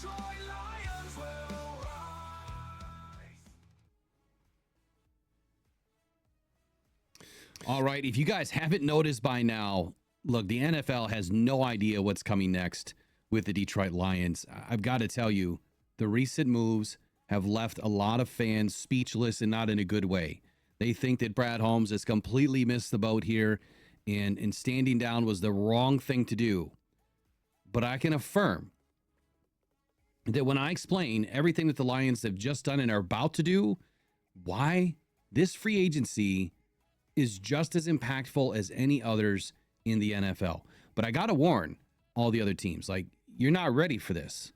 Detroitlions will rise. All right, if you guys haven't noticed by now, look, the NFL has no idea what's coming next with the Detroit Lions. I've got to tell you, the recent moves have left a lot of fans speechless and not in a good way. They think that Brad Holmes has completely missed the boat here, and standing down was the wrong thing to do. But I can affirm that when I explain everything that the Lions have just done and are about to do, why this free agency is just as impactful as any others in the NFL. But I got to warn all the other teams, like, you're not ready for this.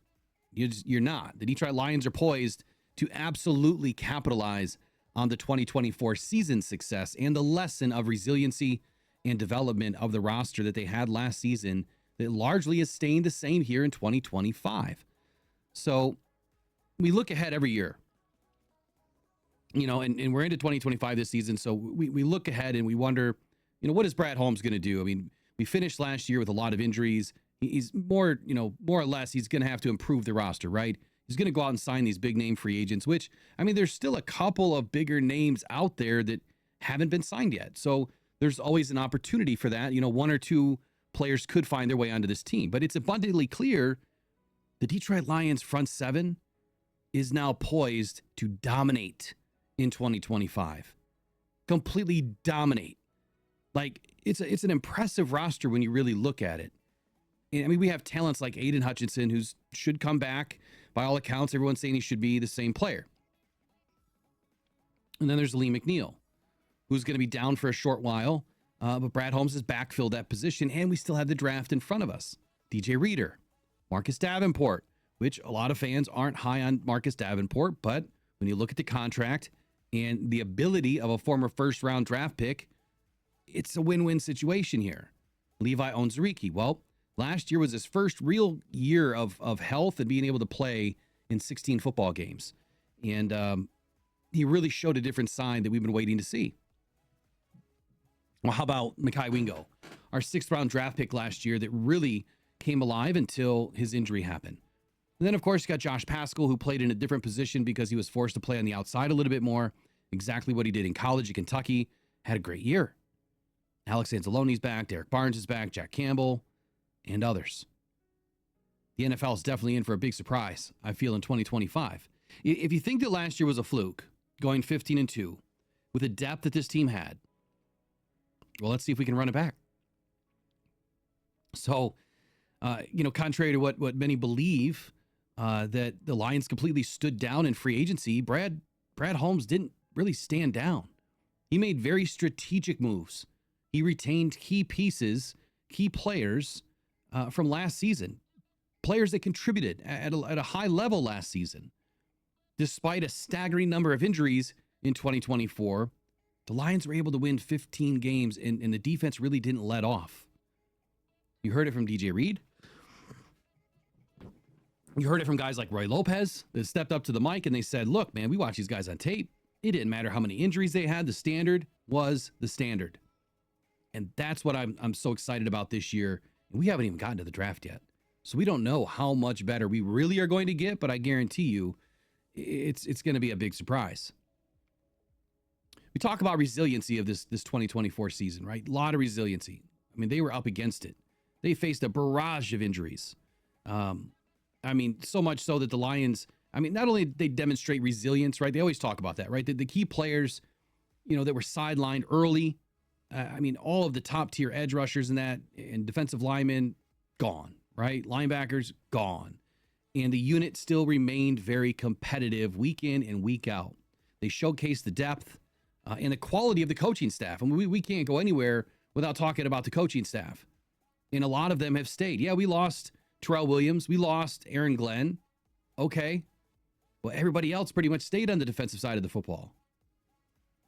You're not. The Detroit Lions are poised to absolutely capitalize on the 2024 season success and the lesson of resiliency and development of the roster that they had last season that largely is staying the same here in 2025. So we look ahead every year, you know, and we're into 2025 this season. So we look ahead and we wonder, you know, what is Brad Holmes going to do? I mean, we finished last year with a lot of injuries. He's more or less, he's going to have to improve the roster, right? He's going to go out and sign these big name free agents, which, I mean, there's still a couple of bigger names out there that haven't been signed yet. So there's always an opportunity for that. You know, one or two players could find their way onto this team, but it's abundantly clear the Detroit Lions front seven is now poised to dominate in 2025. Completely dominate. Like, it's an impressive roster when you really look at it. I mean, we have talents like Aiden Hutchinson, who should come back. By all accounts, everyone's saying he should be the same player. And then there's Lee McNeil, who's going to be down for a short while. But Brad Holmes has backfilled that position, and we still have the draft in front of us. DJ Reader, Marcus Davenport, which a lot of fans aren't high on Marcus Davenport, but when you look at the contract and the ability of a former first-round draft pick, it's a win-win situation here. Levi Onwuzurike, well, last year was his first real year of health and being able to play in 16 football games. And he really showed a different side that we've been waiting to see. Well, how about Mekhi Wingo, our sixth-round draft pick last year that really came alive until his injury happened. And then, of course, you got Josh Paschal, who played in a different position because he was forced to play on the outside a little bit more. Exactly what he did in college at Kentucky. Had a great year. Alex Anzalone's back. Derek Barnes is back. Jack Campbell. And others. The NFL is definitely in for a big surprise, I feel, in 2025. If you think that last year was a fluke, going 15-2, with the depth that this team had, well, let's see if we can run it back. So, contrary to what many believe, that the Lions completely stood down in free agency, Brad Holmes didn't really stand down. He made very strategic moves. He retained key pieces, key players, from last season, players that contributed at a high level last season. Despite a staggering number of injuries in 2024, the Lions were able to win 15 games, and the defense really didn't let off. You heard it from DJ Reed. You heard it from guys like Roy Lopez that stepped up to the mic and they said, look, man, we watched these guys on tape. It didn't matter how many injuries they had. The standard was the standard. And that's what I'm so excited about this year. We haven't even gotten to the draft yet. So we don't know how much better we really are going to get, but I guarantee you it's going to be a big surprise. We talk about resiliency of this 2024 season, right? A lot of resiliency. I mean, they were up against it. They faced a barrage of injuries. So much so that the Lions, not only did they demonstrate resilience, right? They always talk about that, right? The key players, that were sidelined early. All of the top tier edge rushers and defensive linemen, gone, right? Linebackers, gone. And the unit still remained very competitive week in and week out. They showcased the depth and the quality of the coaching staff. We can't go anywhere without talking about the coaching staff. And a lot of them have stayed. Yeah, we lost Terrell Williams. We lost Aaron Glenn. Okay. Well, everybody else pretty much stayed on the defensive side of the football.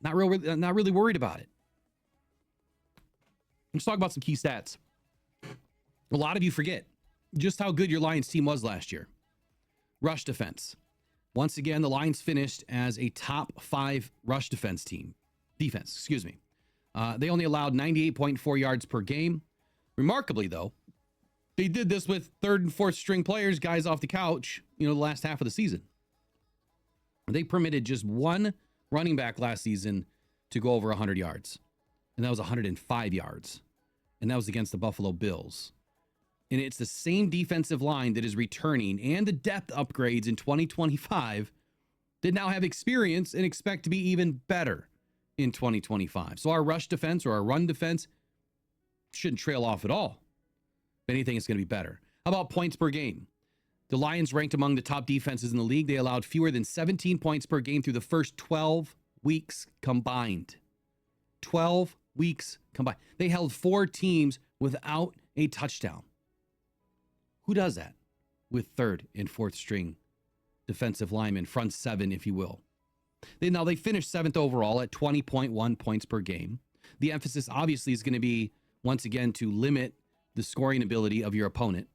Not really worried about it. Let's talk about some key stats. A lot of you forget just how good your Lions team was last year. Rush defense. Once again, the Lions finished as a top 5 rush defense. They only allowed 98.4 yards per game. Remarkably, though, They did this with third and fourth string players, guys off the couch, the last half of the season. They permitted just one running back last season to go over 100 yards. And that was 105 yards. And that was against the Buffalo Bills. And it's the same defensive line that is returning and the depth upgrades in 2025 that now have experience and expect to be even better in 2025. So our rush defense or our run defense shouldn't trail off at all. If anything, it's going to be better. How about points per game? The Lions ranked among the top defenses in the league. They allowed fewer than 17 points per game through the first 12 weeks combined. 12 weeks combined. They held 4 teams without a touchdown. Who does that with third and fourth string defensive linemen, front seven, if you will? They finished 7th overall at 20.1 points per game. The emphasis obviously is going to be, once again, to limit the scoring ability of your opponent.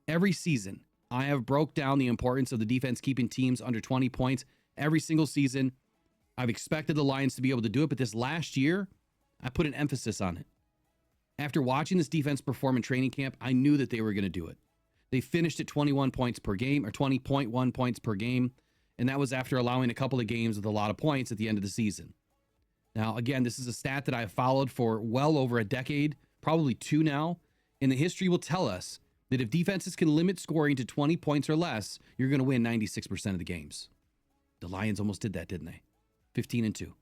Every season, I have broke down the importance of the defense keeping teams under 20 points. Every single season, I've expected the Lions to be able to do it, but this last year, I put an emphasis on it. After watching this defense perform in training camp, I knew that they were going to do it. They finished at 21 points per game, or 20.1 points per game, and that was after allowing a couple of games with a lot of points at the end of the season. Now, again, this is a stat that I've followed for well over a decade, probably 2 now, and the history will tell us that if defenses can limit scoring to 20 points or less, you're going to win 96% of the games. The Lions almost did that, didn't they? 15-2.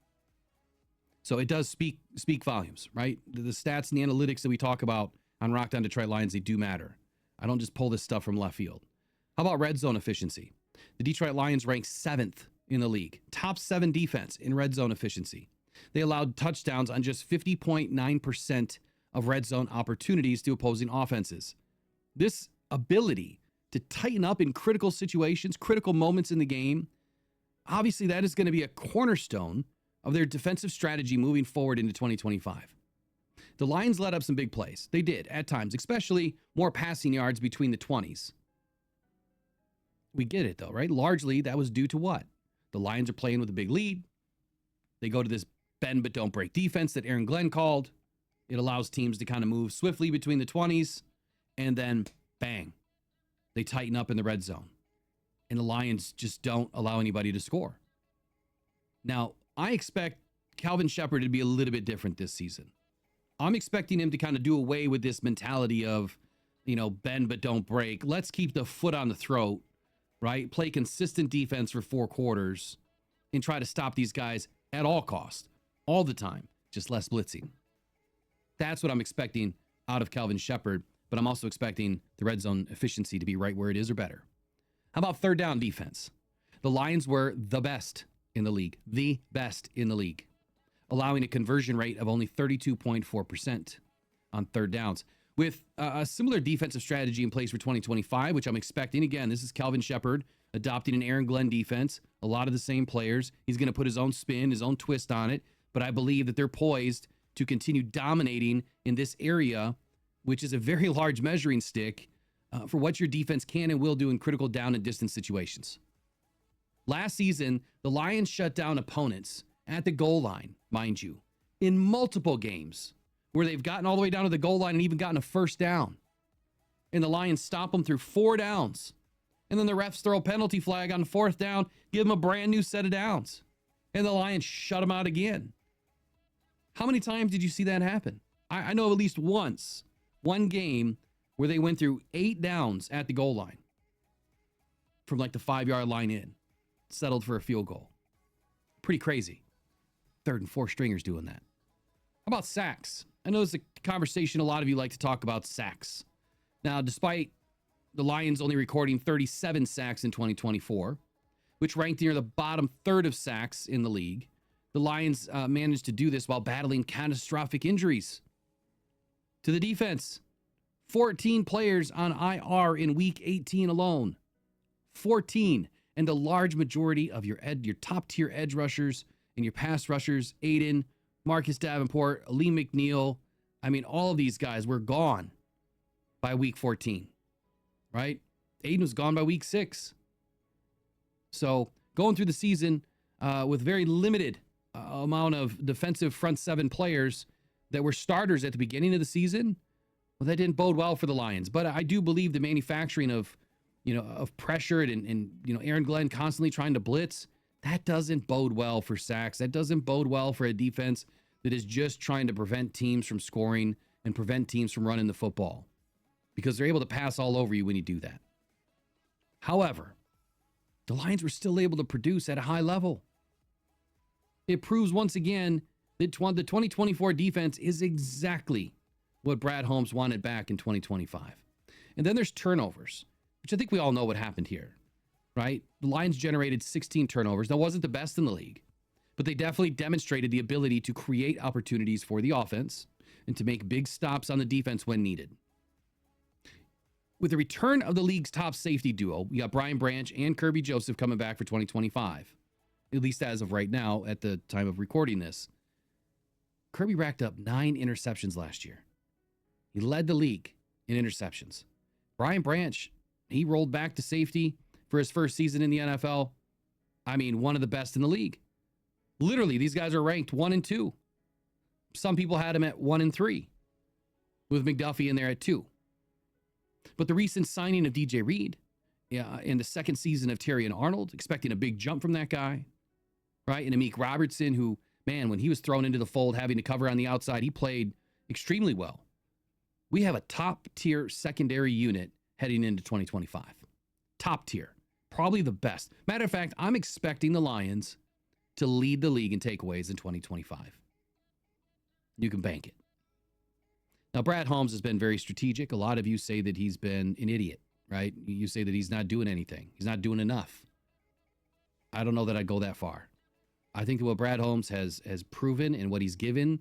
So it does speak volumes, right? The stats and the analytics that we talk about on Rockhound Detroit Lions, they do matter. I don't just pull this stuff from left field. How about red zone efficiency? The Detroit Lions ranked 7th in the league, top 7 defense in red zone efficiency. They allowed touchdowns on just 50.9% of red zone opportunities to opposing offenses. This ability to tighten up in critical situations, critical moments in the game, obviously that is going to be a cornerstone of their defensive strategy moving forward into 2025. The Lions let up some big plays. They did at times, especially more passing yards between the 20s. We get it though, right? Largely that was due to what? The Lions are playing with a big lead. They go to this bend but don't break defense that Aaron Glenn called. It allows teams to kind of move swiftly between the 20s, and then bang, they tighten up in the red zone. And the Lions just don't allow anybody to score. Now, I expect Calvin Shepard to be a little bit different this season. I'm expecting him to kind of do away with this mentality of, bend but don't break. Let's keep the foot on the throat, right? Play consistent defense for 4 quarters and try to stop these guys at all costs, all the time, just less blitzing. That's what I'm expecting out of Calvin Shepard, but I'm also expecting the red zone efficiency to be right where it is or better. How about third down defense? The Lions were the best in the league, allowing a conversion rate of only 32.4% on third downs. With a similar defensive strategy in place for 2025, which I'm expecting, again, this is Calvin Shepard adopting an Aaron Glenn defense, a lot of the same players. He's going to put his own spin, his own twist on it, but I believe that they're poised to continue dominating in this area, which is a very large measuring stick for what your defense can and will do in critical down and distance situations. Last season, the Lions shut down opponents at the goal line, mind you, in multiple games where they've gotten all the way down to the goal line and even gotten a first down. And the Lions stop them through 4 downs. And then the refs throw a penalty flag on 4th down, give them a brand new set of downs. And the Lions shut them out again. How many times did you see that happen? I know at least once, one game where they went through 8 downs at the goal line from like the 5-yard line in, settled for a field goal. Pretty crazy. Third and fourth stringers doing that. How about sacks? I know it's a conversation a lot of you like to talk about sacks. Now, despite the Lions only recording 37 sacks in 2024, which ranked near the bottom third of sacks in the league, the Lions managed to do this while battling catastrophic injuries to the defense. 14 players on IR in week 18 alone. 14. And the large majority of your top tier edge rushers and your pass rushers, Aiden, Marcus Davenport, Lee McNeil, all of these guys were gone by week 14, right? Aiden was gone by week 6. So going through the season with very limited amount of defensive front 7 players that were starters at the beginning of the season, Well, that didn't bode well for the Lions, but I do believe the manufacturing of, of pressure and Aaron Glenn constantly trying to blitz, that doesn't bode well for sacks. That doesn't bode well for a defense that is just trying to prevent teams from scoring and prevent teams from running the football, because they're able to pass all over you when you do that. However, the Lions were still able to produce at a high level. It proves once again that the 2024 defense is exactly what Brad Holmes wanted back in 2025. And then there's turnovers, which I think we all know what happened here, right? The Lions generated 16 turnovers. That wasn't the best in the league, but they definitely demonstrated the ability to create opportunities for the offense and to make big stops on the defense when needed. With the return of the league's top safety duo, we got Brian Branch and Kirby Joseph coming back for 2025, at least as of right now at the time of recording this. Kirby racked up 9 interceptions last year. He led the league in interceptions. Brian Branch, he rolled back to safety for his first season in the NFL. I mean, one of the best in the league. Literally, these guys are ranked 1 and 2. Some people had him at 1 and 3, with McDuffie in there at 2. But the recent signing of DJ Reed, in the second season of Terry and Arnold, expecting a big jump from that guy, right? And Amik Robertson, who, man, when he was thrown into the fold, having to cover on the outside, he played extremely well. We have a top-tier secondary unit heading into 2025. Top tier. Probably the best. Matter of fact, I'm expecting the Lions to lead the league in takeaways in 2025. You can bank it. Now, Brad Holmes has been very strategic. A lot of you say that he's been an idiot, right? You say that he's not doing anything. He's not doing enough. I don't know that I'd go that far. I think that what Brad Holmes has proven and what he's given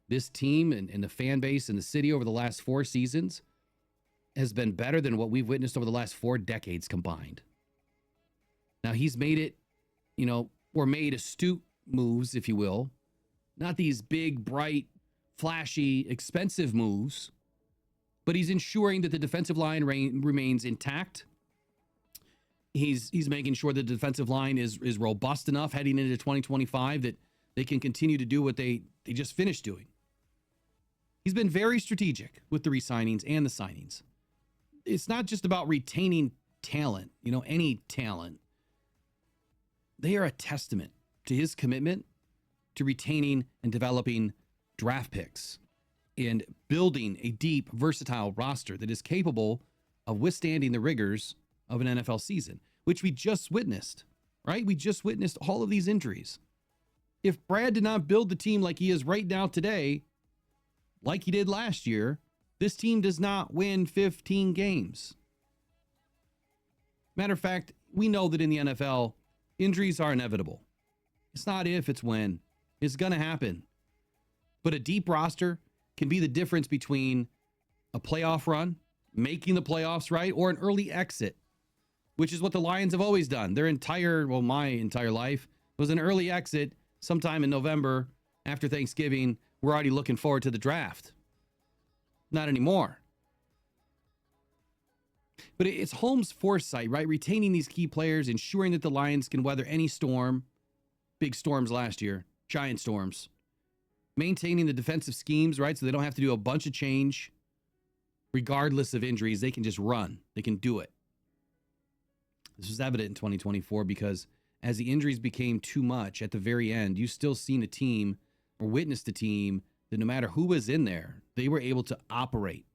this team and the fan base and the city over the last 4 seasons has been better than what we've witnessed over the last 4 decades combined. Now, he's made it, or made astute moves, if you will. Not these big, bright, flashy, expensive moves, but he's ensuring that the defensive line remains intact. He's making sure the defensive line is robust enough heading into 2025 that they can continue to do what they just finished doing. He's been very strategic with the re-signings and the signings. It's not just about retaining talent, any talent. They are a testament to his commitment to retaining and developing draft picks and building a deep, versatile roster that is capable of withstanding the rigors of an NFL season, which we just witnessed, right? We just witnessed all of these injuries. If Brad did not build the team like he is right now today, like he did last year, this team does not win 15 games. Matter of fact, we know that in the NFL, injuries are inevitable. It's not if, it's when. It's going to happen. But a deep roster can be the difference between a playoff run, making the playoffs, right, or an early exit, which is what the Lions have always done. My entire life was an early exit sometime in November after Thanksgiving. We're already looking forward to the draft. Not anymore. But it's Holmes' foresight, right? Retaining these key players, ensuring that the Lions can weather any storm. Big storms last year, giant storms. Maintaining the defensive schemes, right? So they don't have to do a bunch of change. Regardless of injuries, they can just run. They can do it. This was evident in 2024 because as the injuries became too much at the very end, you still seen a team or witnessed a team that no matter who was in there, they were able to operate.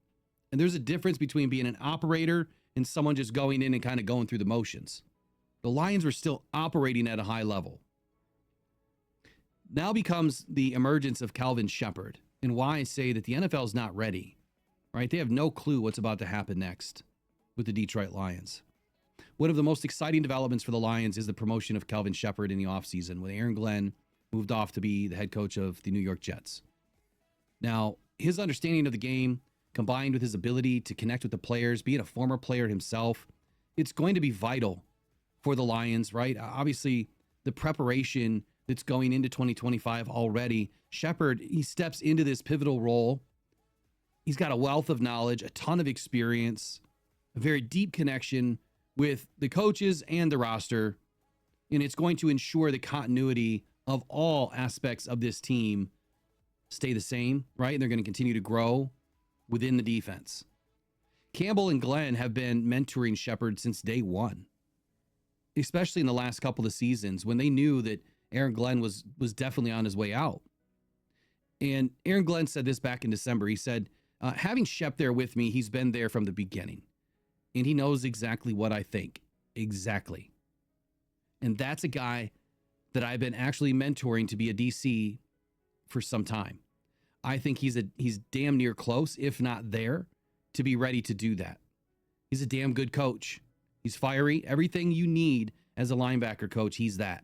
And there's a difference between being an operator and someone just going in and kind of going through the motions. The Lions were still operating at a high level. Now becomes the emergence of Calvin Shepard and why I say that the NFL is not ready, right? They have no clue what's about to happen next with the Detroit Lions. One of the most exciting developments for the Lions is the promotion of Calvin Shepard in the offseason when Aaron Glenn moved off to be the head coach of the New York Jets. Now, his understanding of the game, combined with his ability to connect with the players, being a former player himself, it's going to be vital for the Lions, right? Obviously, the preparation that's going into 2025 already. Shepard, he steps into this pivotal role. He's got a wealth of knowledge, a ton of experience, a very deep connection with the coaches and the roster, and it's going to ensure the continuity of all aspects of this team stay the same, right? And they're going to continue to grow. within the defense. Campbell and Glenn have been mentoring Shepard since day one, especially in the last couple of seasons when they knew that Aaron Glenn was definitely on his way out. And Aaron Glenn said this back in December. He said, having Shep there with me, he's been there from the beginning. And he knows exactly what I think. Exactly. And that's a guy that I've been actually mentoring to be a DC for some time. I think he's damn near close, if not there, to be ready to do that. He's a damn good coach. He's fiery. Everything you need as a linebacker coach, he's that.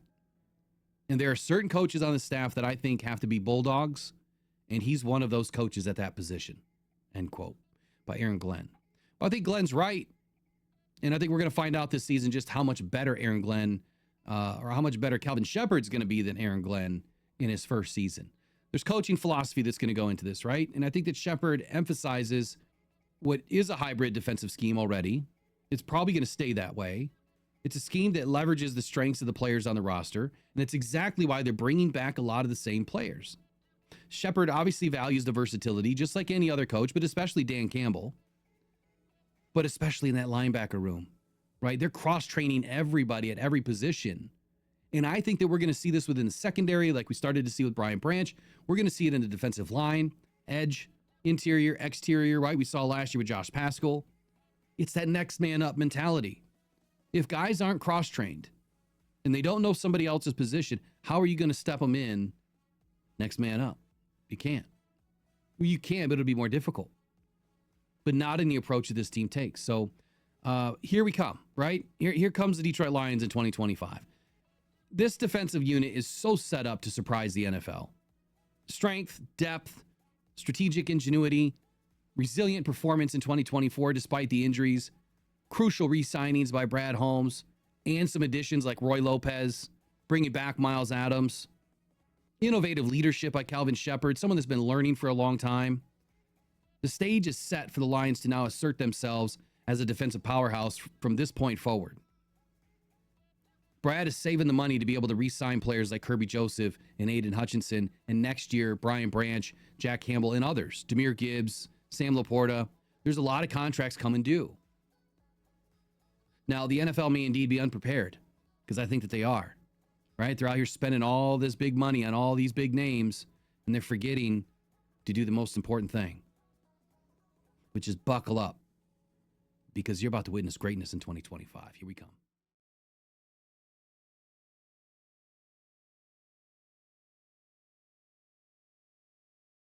And there are certain coaches on the staff that I think have to be bulldogs, and he's one of those coaches at that position. End quote. By Aaron Glenn. Well, I think Glenn's right. And I think we're going to find out this season just how much better Aaron Glenn or how much better Calvin Shepard's going to be than Aaron Glenn in his first season. There's coaching philosophy that's going to go into this, right? And I think that Shepard emphasizes what is a hybrid defensive scheme already. It's probably going to stay that way. It's a scheme that leverages the strengths of the players on the roster, and it's exactly why they're bringing back a lot of the same players. Shepard obviously values the versatility, just like any other coach, but especially Dan Campbell. But especially in that linebacker room, right? They're cross-training everybody at every position. And I think that we're going to see this within the secondary, like we started to see with Brian Branch. We're going to see it in the defensive line, edge, interior, exterior, right? We saw last year with Josh Paschal. It's that next man up mentality. If guys aren't cross-trained and they don't know somebody else's position, how are you going to step them in next man up? You can't. Well, you can, but it'll be more difficult. But not in the approach that this team takes. So here we come, right? Here comes the Detroit Lions in 2025. This defensive unit is so set up to surprise the NFL. Strength, depth, strategic ingenuity, resilient performance in 2024 despite the injuries, crucial re-signings by Brad Holmes, and some additions like Roy Lopez, bringing back Miles Adams, innovative leadership by Calvin Shepard, someone that's been learning for a long time. The stage is set for the Lions to now assert themselves as a defensive powerhouse from this point forward. Brad is saving the money to be able to re-sign players like Kirby Joseph and Aiden Hutchinson, and next year, Brian Branch, Jack Campbell, and others. Demir Gibbs, Sam Laporta. There's a lot of contracts coming due. Now, the NFL may indeed be unprepared, because I think that they are, right? They're out here spending all this big money on all these big names, and they're forgetting to do the most important thing, which is buckle up, because you're about to witness greatness in 2025. Here we come.